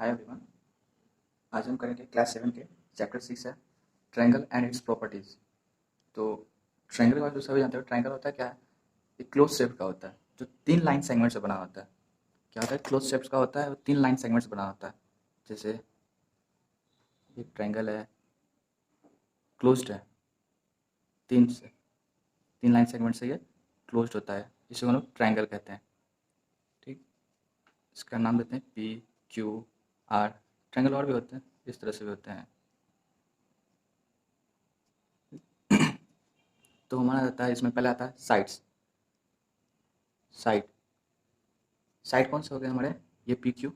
Hi everyone. आज हम करेंगे क्लास 7 के चैप्टर 6 है ट्रायंगल एंड इट्स प्रॉपर्टीज। तो ट्रायंगल का जो सभी जानते हो, ट्रायंगल होता है क्या है? एक क्लोज शेप का होता है जो 3 लाइन सेगमेंट से बना होता है। क्या होता है? क्लोज शेप्स का होता है वो 3 लाइन सेगमेंट से बना होता है। जैसे एक ट्रायंगल है, क्लोज्ड है, 3 लाइन सेगमेंट से ये क्लोज्ड होता है, इसे हम लोग ट्रायंगल कहते हैं। ठीक, इसका नाम देते हैं पी क्यू आर। ट्रायंगल और भी होते हैं, इस तरह से भी होते हैं। तो हमारा रहता है, इसमें पहले आता है साइड्स। साइड साइड कौन से हो गए हमारे? ये पी क्यू,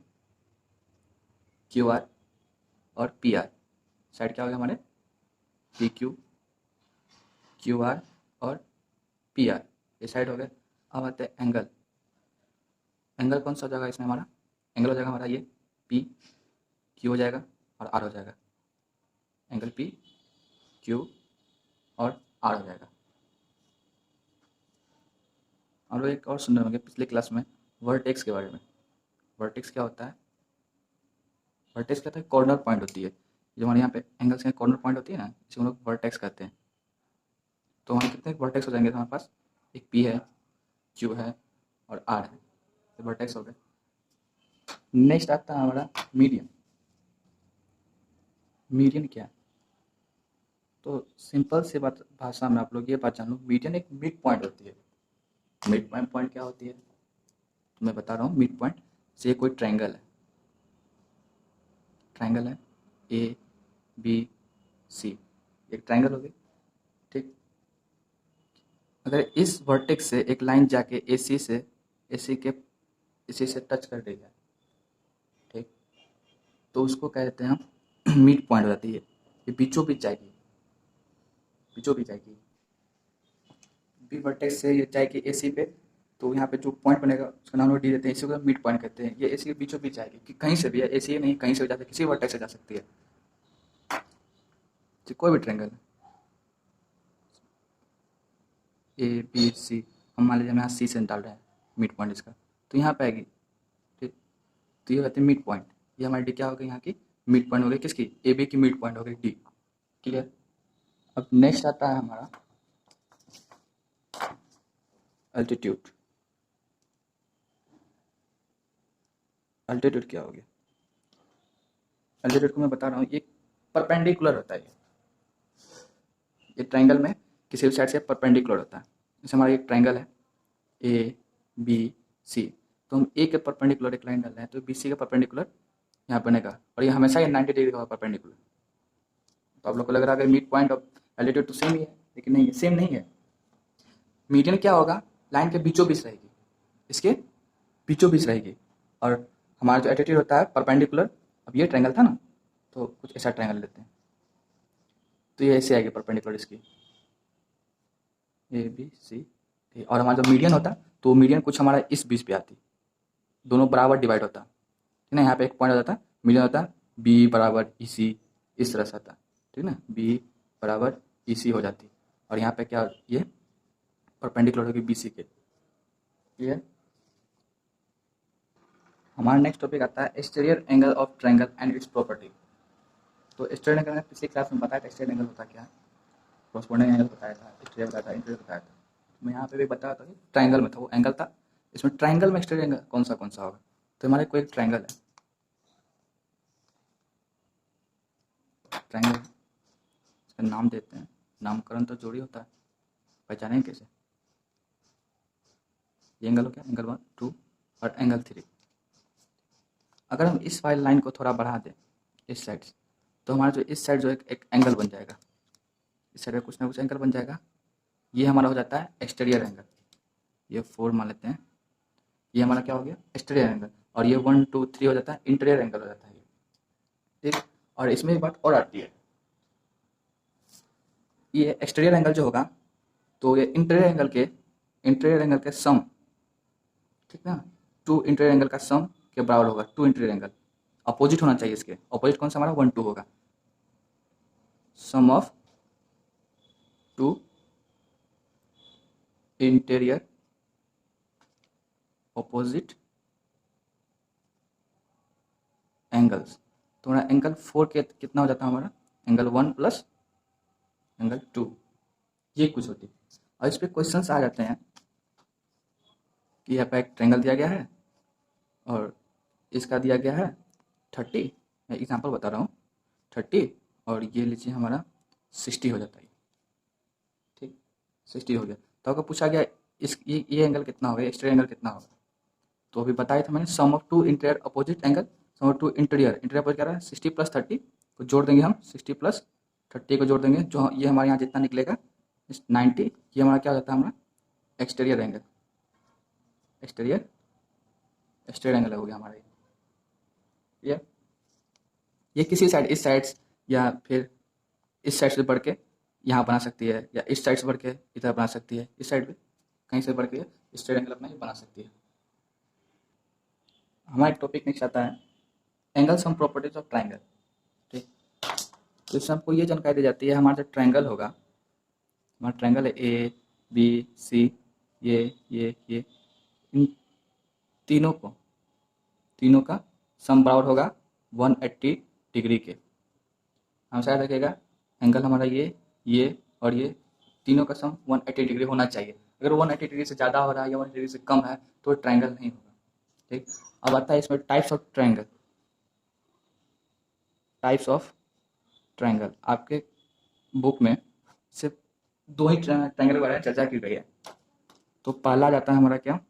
क्यू आर और पी आर। साइड क्या हो गया हमारे? पी क्यू, क्यू आर और पी आर, ये साइड हो गए। अब आते हैं एंगल। एंगल कौन सा हो जाएगा इसमें हमारा? एंगल हो जाएगा हमारा ये पी क्यू हो जाएगा और आर हो जाएगा। एंगल पी क्यू और आर हो जाएगा। हम लोग एक और सुन रहे होंगे पिछले क्लास में वर्टेक्स के बारे में। वर्टेक्स क्या होता है? वर्टेक्स क्या होता है? कॉर्नर पॉइंट होती है जो हमारे यहाँ पे एंगल्स के कॉर्नर पॉइंट होती है ना, इसे हम लोग वर्टेक्स कहते हैं। तो हमारे कितने वर्टेक्स हो जाएंगे हमारे पास? एक पी है, क्यू है और आर है, तो वर्टेक्स हो गए। नेक्स्ट आता है हमारा मीडियन। मीडियन क्या है? तो सिंपल से बात भाषा में आप लोग ये बात जान लो, मीडियन एक मिड पॉइंट होती है। मिड पॉइंट क्या होती है तो मैं बता रहा हूँ। मिड पॉइंट से कोई ट्रायंगल है, ट्रायंगल है ए बी सी, एक ट्रायंगल हो गई। ठीक, अगर इस वर्टेक्स से एक लाइन जाके एसी से टच कर रही है, ठीक, तो उसको कहते हैं हम मिड पॉइंट हो जाती है। ये बीचों बीच जाएगी, बीचों बीच जाएगी। बी वर्टेक्स से ये जाएगी एसी पे, तो यहाँ पे जो पॉइंट बनेगा उसका नाम लोग डी देते हैं, इसी को मिड पॉइंट कहते हैं। ये एसी के बीचों बीच जाएगी कि कहीं से भी है, एसी नहीं कहीं से भी जा सकती है, किसी वर्टेक्स से जा सकती है। तो कोई भी ट्रायंगल ए बी सी, हम मान लीजिए हम यहाँ सी से डाल रहे हैं मिड पॉइंट इसका, तो यहाँ पे आएगी। ठीक, तो ये कहते हैं मिड पॉइंट। ये हमारी डी क्या हो गई? यहाँ की मिड पॉइंट हो गई। किसकी? ए बी की मिड पॉइंट हो गई डी। क्लियर? अब नेक्स्ट आता है हमारा अल्टीट्यूड। अल्टीट्यूड क्या हो गया? अल्टीट्यूड को मैं बता रहा हूँ, ये परपेंडिकुलर होता है। ये ट्रायंगल में किसी भी साइड से परपेंडिकुलर होता है। जैसे हमारा एक ट्रायंगल है ए बी सी, तो हम ए के परपेंडिकुलर एक लाइन डाल रहे हैं, तो बी सी का परपेंडिकुलर यहाँ बनेगा और ये हमेशा ये 90 डिग्री का परपेंडिकुलर। तो आप लोग को लग रहा है मिड पॉइंट ऑफ एल्टीट्यूड तो सेम ही है, लेकिन नहीं है, सेम नहीं है। मीडियन क्या होगा? लाइन के बीचों बीच रहेगी, इसके बीचों बीच रहेगी। और हमारा जो एल्टीट्यूड होता है परपेंडिकुलर। अब ये ट्रायंगल था ना, तो कुछ ऐसा ट्रायंगल लेते हैं, तो ये ऐसे आएगी परपेंडिकुलर इसकी ए बी सी। और हमारा जो मीडियन होता तो मीडियन कुछ हमारा इस बीच पे आती, दोनों बराबर डिवाइड होता ठीक ना। यहाँ पे एक पॉइंट हो जाता, मीडियन होता बी बराबर ई सी, इस तरह से आता। ठीक ना, बी बराबर ई सी हो जाती और यहाँ पे क्या, ये परपेंडिकुलर होगी बी सी के। ये हमारा नेक्स्ट टॉपिक आता है exterior angle of triangle and it's property. तो एक्सटीरियर एंगल पिछली क्लास में बताया था एक्सटीरियर एंगल होता क्या है, कॉरस्पॉन्डिंग एंगल बताया था, एक्सटीरियर बताया था, इंटीरियर बताया था। मैं यहाँ पे भी बताया था कि ट्रायंगल में था वो एंगल था। इसमें ट्रायंगल में एक्सटीरियर एंगल कौन सा होगा? तो हमारे कोई एक ट्रायंगल है, ट्रायंगल, इसका नाम देते हैं, नामकरण तो जोड़ी होता है, पहचानेंगे कैसे? ये एंगल हो गया, एंगल 1 2 और एंगल 3। अगर हम इस वाली लाइन को थोड़ा बढ़ा दें इस साइड से, तो हमारा जो इस साइड जो एक एंगल बन जाएगा, इस साइड में कुछ ना कुछ एंगल बन जाएगा। ये हमारा हो जाता है एक्सटीरियर एंगल। ये 4 मान लेते हैं, ये हमारा क्या हो गया? Exterior angle. और ये 1 2 3 हो जाता है इंटीरियर एंगल हो जाता है ये। ठीक, और इसमें एक बात और आती है, ये एक्सटीरियर एंगल जो होगा तो ये इंटीरियर एंगल के सम, ठीक ना, टू इंटीरियर एंगल का सम के बराबर होगा। टू इंटीरियर एंगल अपोजिट होना चाहिए, इसके अपोजिट कौन सा हमारा 1 2 होगा। Sum of two interior opposite angles, तो हमारा एंगल 4 के कितना हो जाता है हमारा, एंगल 1 प्लस एंगल 2, ये कुछ होती है। और इस पर क्वेश्चंस आ जाते हैं कि यहाँ पर एक ट्रायंगल दिया गया है और इसका दिया गया है 30, मैं एग्जांपल बता रहा हूँ, 30 और ये लीजिए हमारा 60 हो जाता है, ठीक, 60 हो गया। तो अगर पूछा गया इस ये एंगल कितना होगा, स्ट्रेट एंगल कितना होगा, तो अभी बताया था मैंने, sum of two interior opposite angle, sum of two interior opposite क्या रहा है 60 प्लस 30, तो जोड़ देंगे हम 60 प्लस 30 को जोड़ देंगे, जो ये हमारे यहाँ जितना निकलेगा 90, ये हमारा क्या हो जाता है हमारा exterior angle, exterior straight angle हो गया हमारा ये किसी साइड, इस साइड या फिर इस साइड से बढ़ के यहाँ बना सकती है, या इस साइड से बढ़ के इधर बना सकती है, इस साइड भी कहीं से बढ़ के स्ट्रेट एंगल अपना ये बना सकती है। हमारा एक टॉपिक नेक्स्ट आता है angle sum properties of triangle, ठीक। तो इसमें आपको ये जानकारी दी जाती है, हमारा जो ट्राइंगल होगा, हमारा ट्राइंगल है ए बी सी, ये इन तीनों का सम बराबर होगा 180 डिग्री के। हमेशा याद रखिएगा एंगल हमारा ये और ये तीनों का सम 180 डिग्री होना चाहिए। अगर 180 डिग्री से ज़्यादा हो रहा है या 180 डिग्री से कम है तो ट्रायंगल नहीं होगा, ठीक। अब आता है इसमें types of triangle. Types of triangle आपके बुक में सिर्फ 2 ही ट्रायंगल के बारे में चर्चा की गई है। तो पहला जाता है हमारा क्या,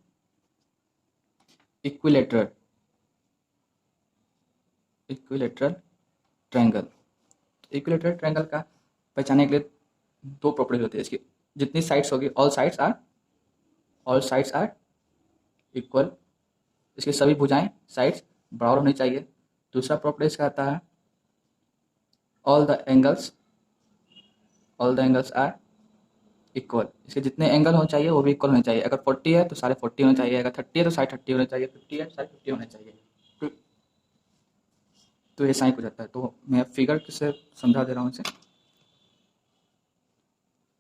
इक्विलेटरल ट्रायंगल। इक्विलेटरल ट्रायंगल का पहचानने के लिए 2 प्रॉपर्टीज होती है इसकी, जितनी साइड्स होगी ऑल साइड्स आर इक्वल, इसकी सभी भुजाएं साइड्स बराबर होनी चाहिए। दूसरा प्रॉपर्टी इसका आता है all the angles are equal, इसके जितने एंगल होने चाहिए वो भी इक्वल होने चाहिए। अगर 40 है तो सारे 40 होने चाहिए, अगर 30 है तो सारे 30 होने चाहिए, 50 है तो सारे 50 होने चाहिए। तो ऐसा ही कुछ आता है। तो मैं फिगर से समझा दे रहा हूँ इसे।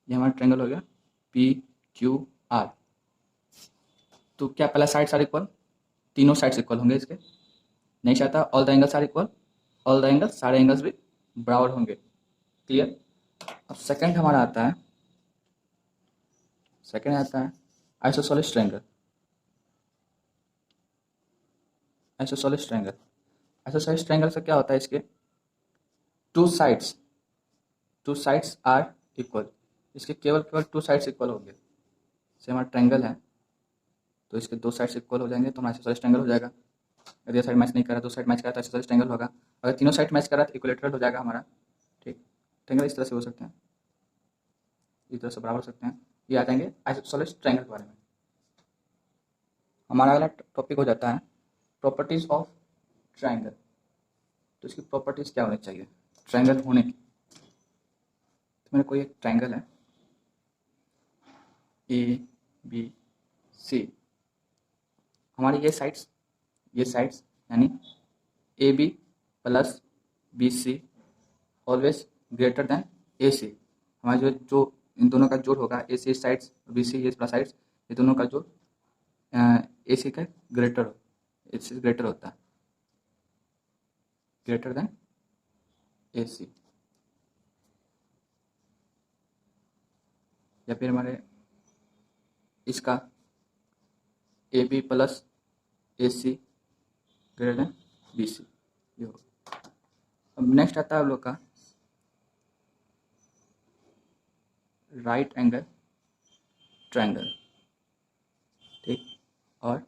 ये हमारा ट्रायंगल हो गया पी क्यू आर। तो क्या पहला साइड्स आर इक्वल, तीनों साइड्स इक्वल होंगे इसके। नहीं चाहता all the angles are equal, all the angles सारे एंगल्स भी बराबर होंगे। क्लियर। अब सेकंड हमारा आता है, आइसोसेलेस ट्रायंगल। आइसोसेलेस ट्रायंगल से क्या होता है, इसके टू साइड्स आर इक्वल, इसके केवल 2 साइड्स इक्वल होंगे। जैसे हमारा ट्रायंगल है तो इसके 2 साइड्स इक्वल हो जाएंगे तो हमारा आइसोसेलेस ट्रायंगल हो जाएगा। अगर ये साइड मैच नहीं कर रहा, 2 साइड मैच कर रहा तो आइसोसेलेस ट्रायंगल होगा। अगर तीनों साइड मैच कर रहा तो इक्विलेटरल हो जाएगा हमारा, ठीक। ट्रायंगल इस तरह से हो सकते हैं, इस तरह से बराबर हो सकते हैं। ये आ जाएंगे आइसोसेलेस ट्रायंगल के बारे में। हमारा अगला टॉपिक हो जाता है प्रॉपर्टीज ऑफ ट्रायंगल। तो इसकी प्रॉपर्टीज क्या होनी चाहिए ट्रायंगल होने की। तो मेरे कोई एक ट्रायंगल है ए बी सी, हमारी ये साइड्स यानी A B plus B C always greater than A C. हमारा जो इन दोनों का जोड़ होगा, ए सी साइड्स बी सी ये प्लस साइड्स, ये दोनों का जोड़ ए सी का ग्रेटर होता है, ग्रेटर देन ए सी। या फिर हमारे इसका A B plus A C greater than B C, ये हो। अब नेक्स्ट आता है आप लोग का राइट एंगल ट्रायंगल, ठीक, और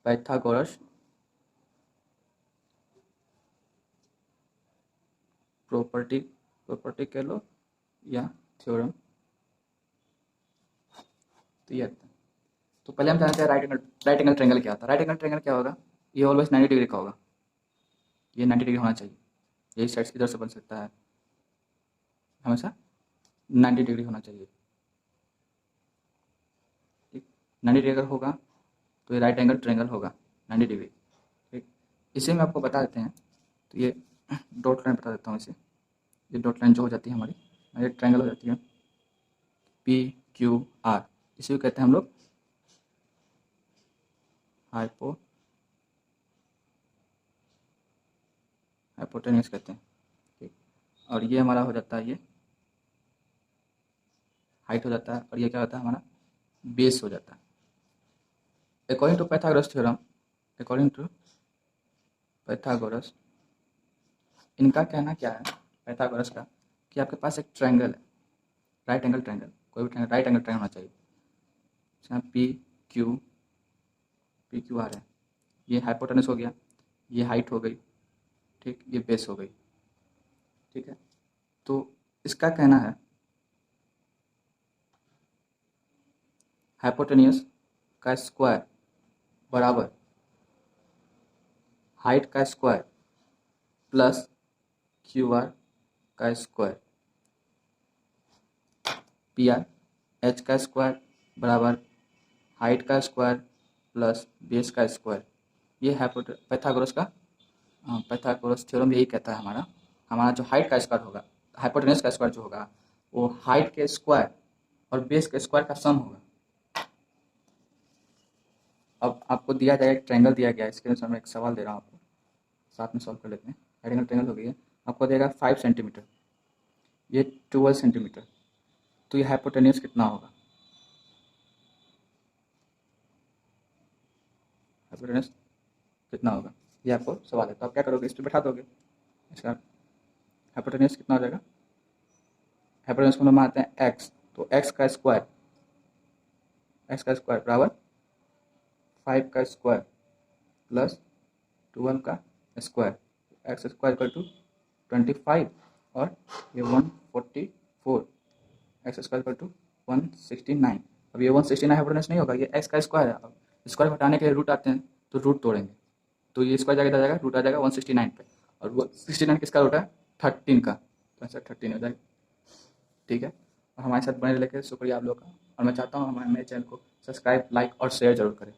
पाइथागोरस प्रॉपर्टी कह लो या थ्योरम। तो ये आता है। तो पहले हम जानते हैं राइट एंगल ट्रायंगल क्या होता है। राइट एंगल ट्रायंगल क्या होगा, ये ऑलवेज 90 डिग्री का होगा, ये 90 डिग्री होना चाहिए। यही साइड इधर से बन सकता है, हमेशा 90 डिग्री होना चाहिए, ठीक। 90 डिग्री अगर होगा तो ये राइट एंगल ट्रायंगल होगा 90 डिग्री, ठीक। इसे मैं आपको बता देते हैं। तो ये डॉट लाइन बता देता हूँ इसे। ये डॉट लाइन जो हो जाती है हमारी ट्रायंगल हो जाती है पी क्यू आर, इसे भी कहते हैं हम लोग हाइपोटेन्यूस कहते हैं, ठीक। और ये हमारा हो जाता है, ये हाइट हो जाता है, और ये क्या होता है हमारा बेस हो जाता है। According to Pythagoras theorem, according to Pythagoras, इनका कहना क्या है पाइथागोरस का, कि आपके पास एक ट्रायंगल है, राइट एंगल ट्रायंगल, कोई भी ट्रायंगल राइट एंगल ट्रायंगल होना चाहिए, जहाँ पी क्यू आर है, ये हाइपोटेनस हो गया, ये हाइट हो गई, ठीक, ये बेस हो गई, ठीक है। तो इसका कहना है हाइपोटेनियस का स्क्वायर बराबर हाइट का स्क्वायर प्लस क्यू आर का स्क्वायर, पी आर एच का स्क्वायर बराबर हाइट का स्क्वायर प्लस बेस का स्क्वायर। ये है पाइथागोरस का, पाइथागोरस थ्योरम यही कहता है हमारा, हमारा जो हाइट का स्क्वायर होगा, हाइपोटेनस का स्क्वायर जो होगा, वो हाइट के स्क्वायर और बेस के स्क्वायर का सम होगा। अब आपको दिया जाएगा, एक ट्रायंगल दिया गया है, इसके अनुसार मैं एक सवाल दे रहा हूँ आपको, साथ में सॉल्व कर लेते हैं। राइट एंगल ट्रायंगल हो गई है, आपको देगा 5 सेंटीमीटर, ये 12 सेंटीमीटर, तो ये हाइपोटेन्यूस कितना होगा, हाइपोटेन्यूस कितना होगा, ये आपको सवाल है। तो आप क्या करोगे, इस पर बैठा दोगे, इसका हाइपोटेन्यूस कितना हो जाएगा, हाइपोटेन्यूस को हम मानते हैं एक्स, तो एक्स का स्क्वायर बराबर 5 का स्क्वायर प्लस 12 का square, X square equal to 25 और ये 144, एक्स स्क्वायर इक्वल टू 169। अब ये 169 हाइपोटेनस नहीं होगा, ये एक्स का स्क्वायर है। अब स्क्वायर हटाने के लिए रूट आते हैं, तो रूट तोड़ेंगे, तो ये स्क्वायर जाएगा, जाएगा रूट आ जाएगा 169 पे, और 169 किसका रूट है 13 का, तो आंसर 13 हो जाएगा, ठीक है। और हमारे साथ बने रहने के लिए शुक्रिया आप लोग का, और मैं चाहता हूँ हमारे मेरे चैनल को सब्सक्राइब, लाइक और शेयर जरूर करें।